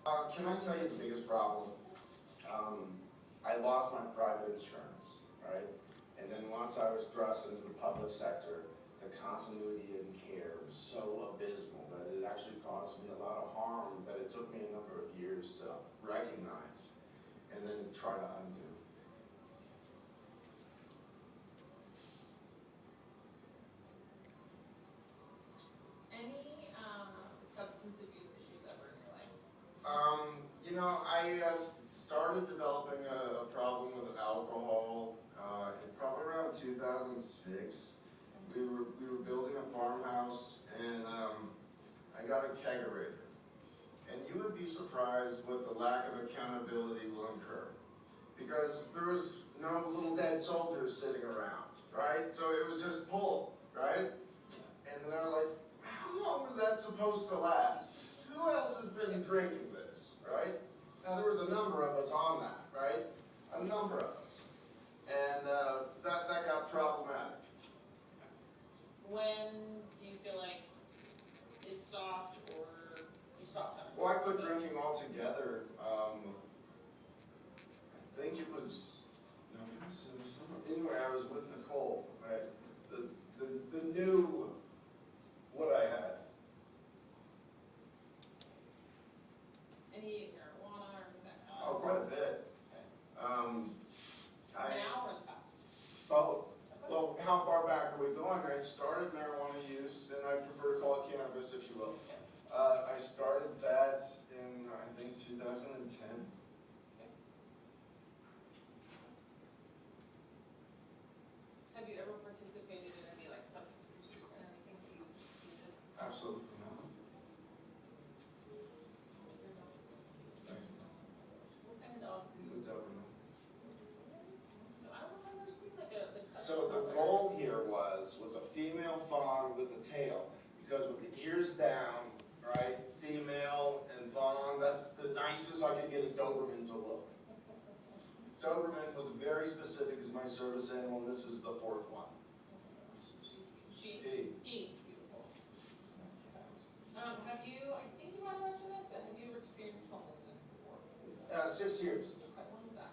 Can I tell you the biggest problem? I lost my private insurance, right? And then once I was thrust into the public sector, the continuity in care was so abysmal that it actually caused me a lot of harm that it took me a number of years to recognize and then try to undo. Any substance abuse issues ever in your life? I started developing a problem with alcohol in probably around 2006. We were building a farmhouse, and I got a kegerator. And you would be surprised what the lack of accountability will incur, because there was no little dead soldiers sitting around, right? So it was just pull, right? And then I was like, how long was that supposed to last? Who else has been drinking this, right? Now there was a number of us on that, right? A number of us. And that got problematic. When do you feel like it stopped or you stopped having? Well, I quit drinking altogether. I think it was, no, it was in the summer. Anyway, I was with Nicole, right? The new, what I had. Any marijuana or anything like that? Oh, quite a bit. Okay. I Now or in the past? both. Well, how far back are we going? I started marijuana use, and I prefer to call it cannabis, if you will. I started that in, I think, 2010. Have you ever participated in any like substance abuse treatment, anything that you did? Absolutely not. Thank you. What kind of dog? He's a Doberman. So I don't remember seeing like a So the goal here was a female fawn with a tail, because with the ears down, right, female and fawn, that's the nicest I could get a Doberman to look. Doberman was very specific as my service animal, and this is the fourth one. She E. beautiful. Have you, I think you might have mentioned this, but have you ever experienced homelessness before? 6 years. Okay, when was that?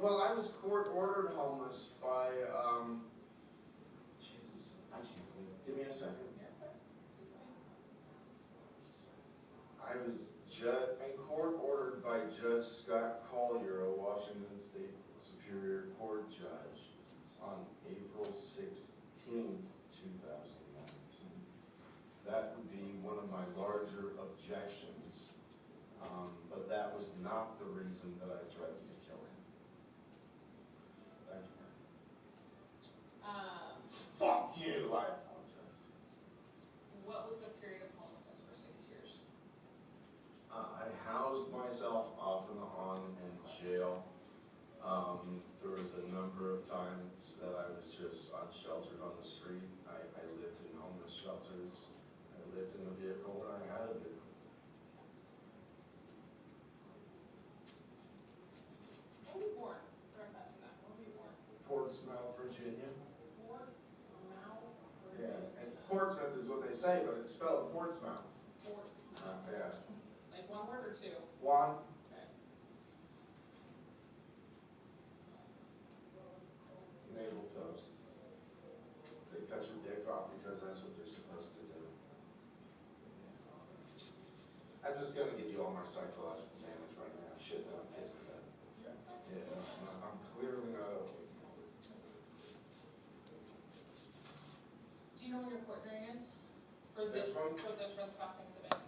Well, I was court-ordered homeless by, Jesus, I can't believe it. Give me a second. I was court-ordered by Judge Scott Collier, a Washington State Superior Court judge, on April 16th, 2019. That would be one of my larger objections, but that was not the reason that I threatened to kill him. Thank you. Fuck you! I apologize. What was the period of homelessness for 6 years? I housed myself off and on in jail. There was a number of times that I was just unsheltered on the street. I lived in homeless shelters. I lived in a vehicle when I had a vehicle. When were you born? Sorry, I'm asking that. When were you born? Portsmouth, Virginia. Portsmouth, Yeah, and Portsmouth is what they say, but it's spelled Portsmouth. Portsmouth. Yeah. Like one word or two? One. Okay. Naval toast. They cut your dick off because that's what they're supposed to do. I'm just gonna give you all my psychological damage right now. Shit that I'm pissed about. Yeah, I'm clearly not okay. Do you know when your court hearing is? For This one? For the trespassing of the bank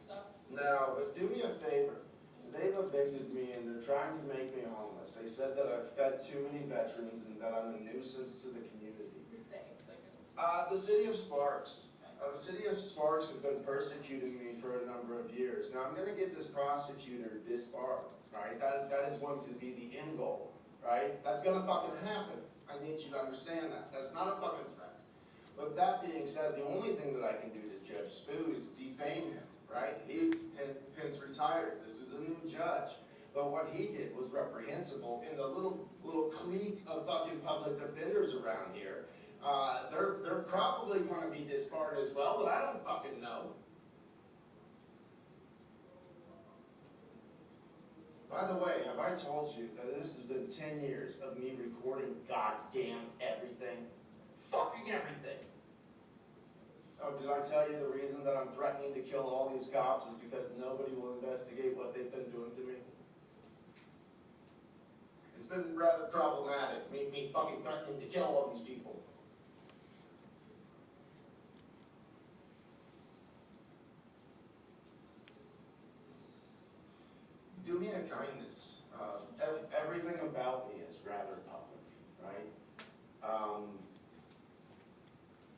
stuff? No, but do me a favor. They've evicted me and they're trying to make me homeless. They said that I've fed too many veterans and that I'm a nuisance to the community. Who's they? Like, The city of Sparks. The city of Sparks has been persecuting me for a number of years. Now I'm going to get this prosecutor disbarred, right? That is going to be the end goal, right? That's going to fucking happen. I need you to understand that. That's not a fucking threat. But that being said, the only thing that I can do to Judge Spoo is defame him, right? He's hence retired. This is a new judge. But what he did was reprehensible. In the little clique of fucking public defenders around here, they're probably going to be disbarred as well, but I don't fucking know. By the way, have I told you that this has been 10 years of me recording goddamn everything? Fucking everything! Oh, did I tell you the reason that I'm threatening to kill all these cops is because nobody will investigate what they've been doing to me? It's been rather problematic, me fucking threatening to kill all these people. Do me a kindness. Everything about me is rather public, right? I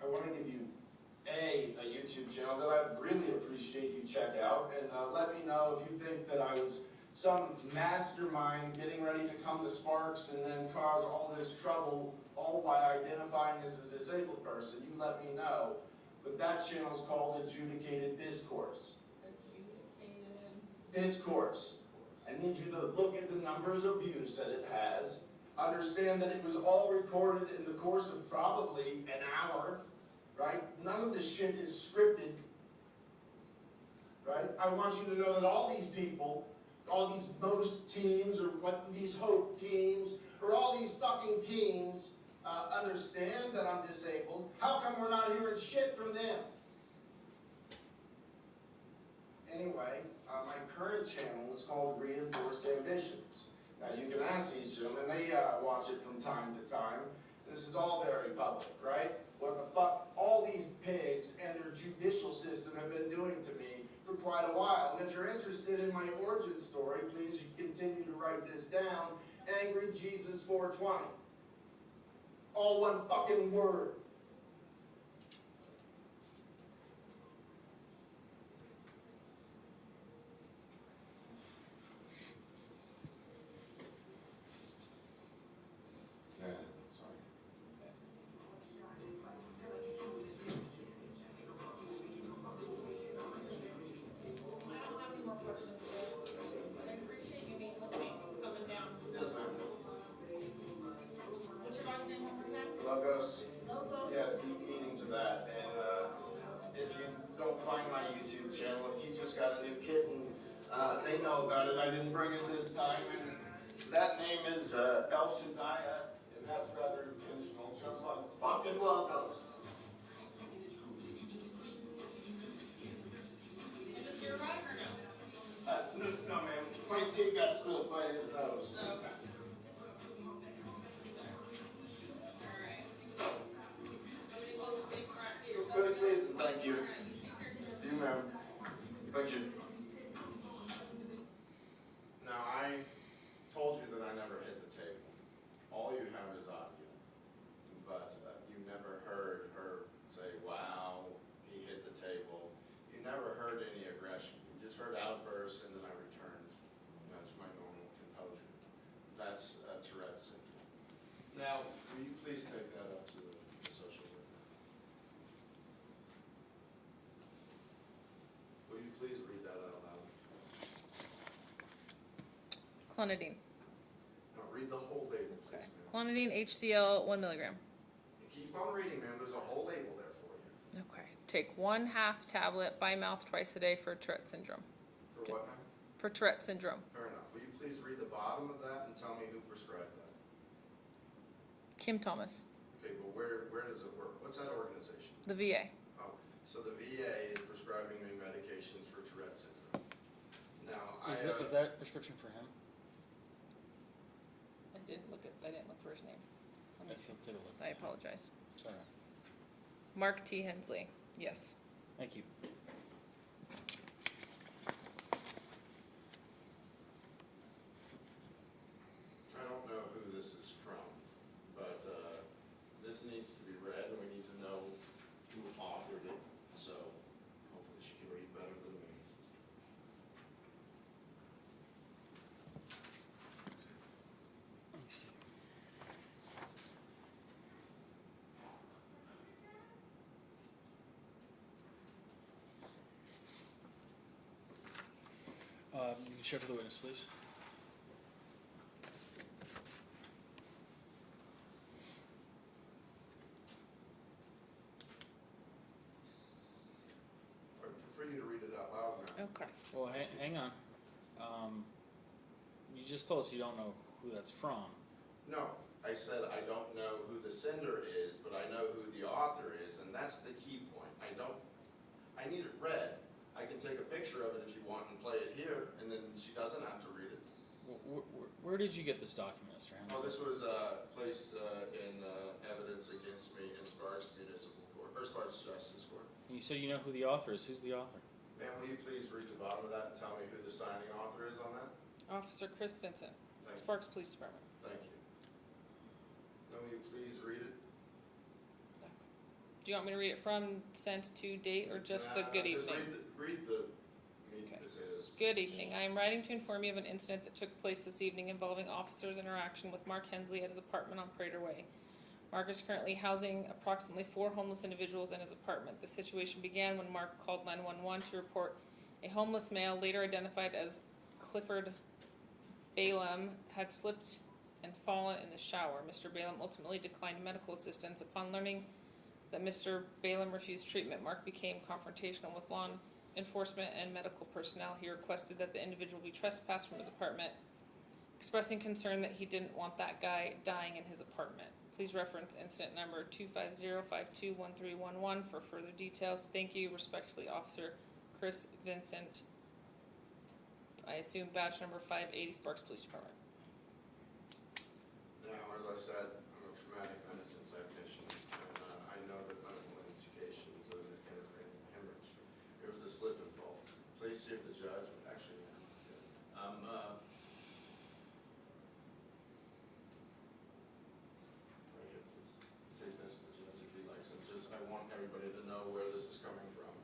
want to give you a YouTube channel that I really appreciate you check out, and let me know if you think that I was some mastermind getting ready to come to Sparks and then cause all this trouble, all by identifying as a disabled person. You let me know. But that channel is called Adjudicated Discourse. Adjudicated. Discourse. I need you to look at the numbers of views that it has. Understand that it was all recorded in the course of probably an hour, right? None of this shit is scripted, right? I want you to know that all these people, all these most teams, or what these hope teams, or all these fucking teams, understand that I'm disabled. How come we're not hearing shit from them? Anyway, my current channel is called Reinforced Ambitions. Now you can ask these gentlemen, they watch it from time to time. This is all very public, right? What the fuck all these pigs and their judicial system have been doing to me for quite a while. And if you're interested in my origin story, please continue to write this down. Angry Jesus 420. All one fucking word. Logos. Yeah, deep meaning to that. And if you don't find my YouTube channel, if you just got a new kitten, they know about it. I didn't bring it this time. And that name is El Shaddai, and that's rather intentional, just like fucking Logos. Is this your right or no? No, man. My team got split by his nose. Oh, okay. Good, please, and thank you. You, ma'am. Thank you. Now, I told you that I never hit the table. All you have is audio. But you never heard her say, wow, he hit the table. You never heard any aggression. You just heard outbursts, and then I returned. That's my normal composure. That's Tourette's syndrome. Now, will you please take that up to the social worker? Will you please read that out loud? Clonidine. No, read the whole label, please, Okay. ma'am. Clonidine HCl 1 milligram. Keep on reading, ma'am. There's a whole label there for you. Okay. Take 1/2 tablet by mouth twice a day for Tourette syndrome. For what, ma'am? For Tourette syndrome. Fair enough. Will you please read the bottom of that and tell me who prescribed that? Kim Thomas. Okay, but where does it work? What's that organization? The VA. Oh, so the VA is prescribing me medications for Tourette syndrome. Now, Is that prescription for him? I didn't look for his name. Let me Yes, see. take a look. I apologize. Sorry. Mark T. Hensley. Yes. Thank you. I don't know who this is from, but this needs to be read, and we need to know who authored it. So hopefully she can read better than me. Let me see. You can show to the witness, please. I prefer you to read it out loud now. Okay. Well, hang on. you just told us you don't know who that's from. No, I said I don't know who the sender is, but I know who the author is, and that's the key point. I need it read. I can take a picture of it if you want and play it here, and then she doesn't have to read it. Where did you get this document, Mr. Hensley? Oh, this was placed in evidence against me in Sparks Municipal Court, or Sparks Justice Court. And you said you know who the author is. Who's the author? Ma'am, will you please read the bottom of that and tell me who the signing author is on that? Officer Chris Vincent, Thank you. Sparks Police Department. Thank you. Now, will you please read it? Do you want me to read it from, sent to, date, or just the good Just evening? read the meat Okay. and potatoes. Good evening. I am writing to inform you of an incident that took place this evening involving officers' interaction with Mark Hensley at his apartment on Prater Way. Mark is currently housing approximately 4 homeless individuals in his apartment. The situation began when Mark called 911 to report a homeless male, later identified as Clifford Balaam, had slipped and fallen in the shower. Mr. Balaam ultimately declined medical assistance. Upon learning that Mr. Balaam refused treatment, Mark became confrontational with law enforcement and medical personnel. He requested that the individual be trespassed from his apartment, expressing concern that he didn't want that guy dying in his apartment. Please reference incident number 250521311 for further details. Thank you. Respectfully, Officer Chris Vincent. I assume badge number 580, Sparks Police Department. Now, as I said, I'm a traumatic medicine technician, and I know that medical education is an hemorrhage. It was a slip and fall. Please see if the judge, actually, right here, please. Take this to the judge if he likes, and just, I want everybody to know where this is coming from.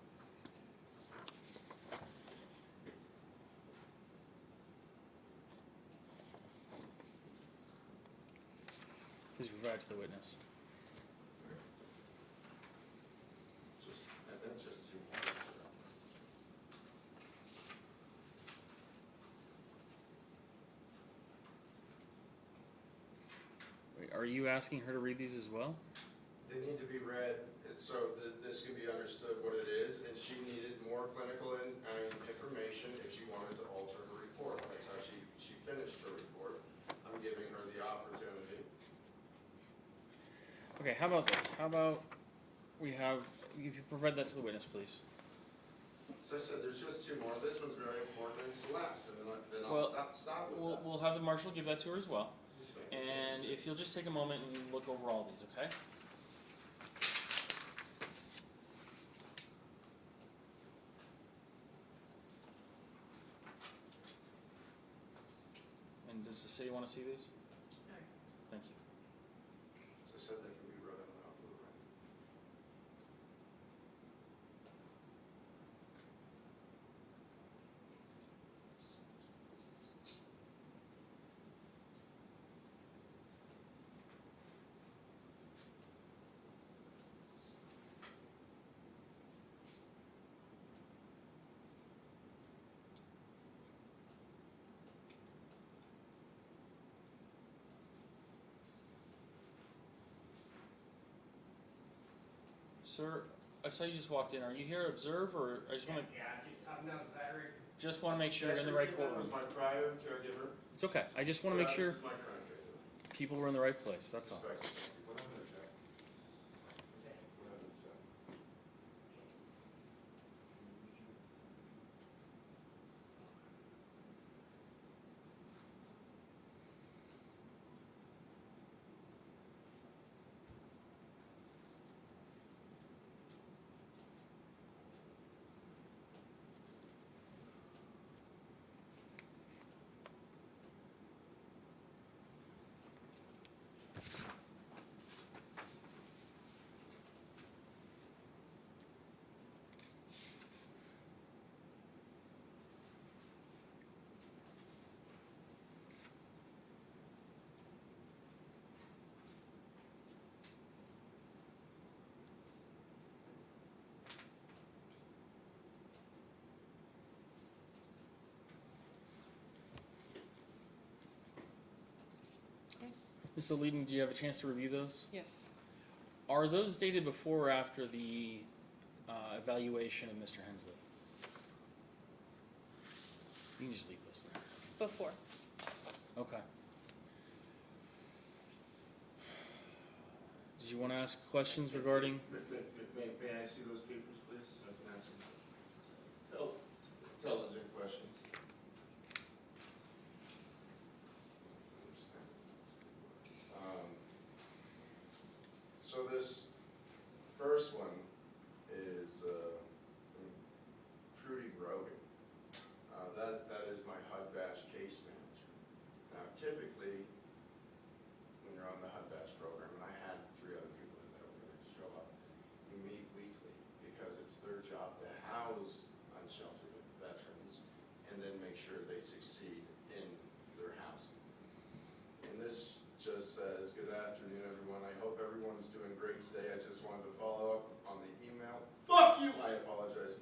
Please provide to the witness. That's just too much. Wait, are you asking her to read these as well? They need to be read so that this can be understood what it is, and she needed more clinical information if she wanted to alter her report. That's how she finished her report. I'm giving her the opportunity. Okay, how about this? How about we have, if you provide that to the witness, please. So I said, there's just 2 more. This one's very important, and it's the last, and then I'll Well, stop with that. We'll have the marshal give that to her as well. Just make it And clear. if you'll just take a moment and look over all these, okay? And does the city want to see these? Thank you. So I said they can be read out loud for the record. Sir, I saw you just walked in. Are you here to observe, or I just want to I'm not veteran. just want to make sure you're in the Yes, right sir, that was courtroom? my prior caregiver. It's okay. I just want to make sure This is my current caregiver. people were in the right place. That's all. Respect. What happened to Jack? What happened to Jack? Ms. O'Leedon, do you have a chance to review those? Yes. Are those dated before or after the evaluation of Mr. Hensley? You can just leave those there. Before. Okay. Did you want to ask questions regarding? May I see those papers, please? So I can answer intelligent questions. So this first one is Trudy Grogan. That is my HUD Bash case manager. Now typically, when you're on the HUD Bash program, and I had 3 other people that were going to show up, you meet weekly because it's their job to house unsheltered veterans and then make sure they succeed in their housing. And this just says, good afternoon, everyone. I hope everyone's doing great today. I just wanted to follow up on the email. Fuck you! I apologize.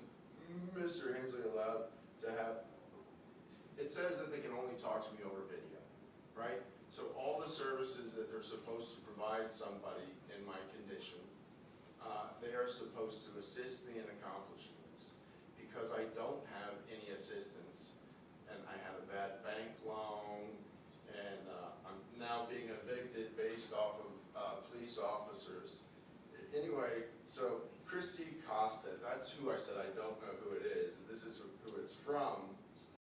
Mr. Hensley allowed to have, it says that they can only talk to me over video, right? So all the services that they're supposed to provide somebody in my condition, they are supposed to assist me in accomplishing this. Because I don't have any assistance, and I had a bad bank loan, and I'm now being evicted based off of police officers. Anyway, so Christy Costa, that's who I said I don't know who it is. This is who it's from.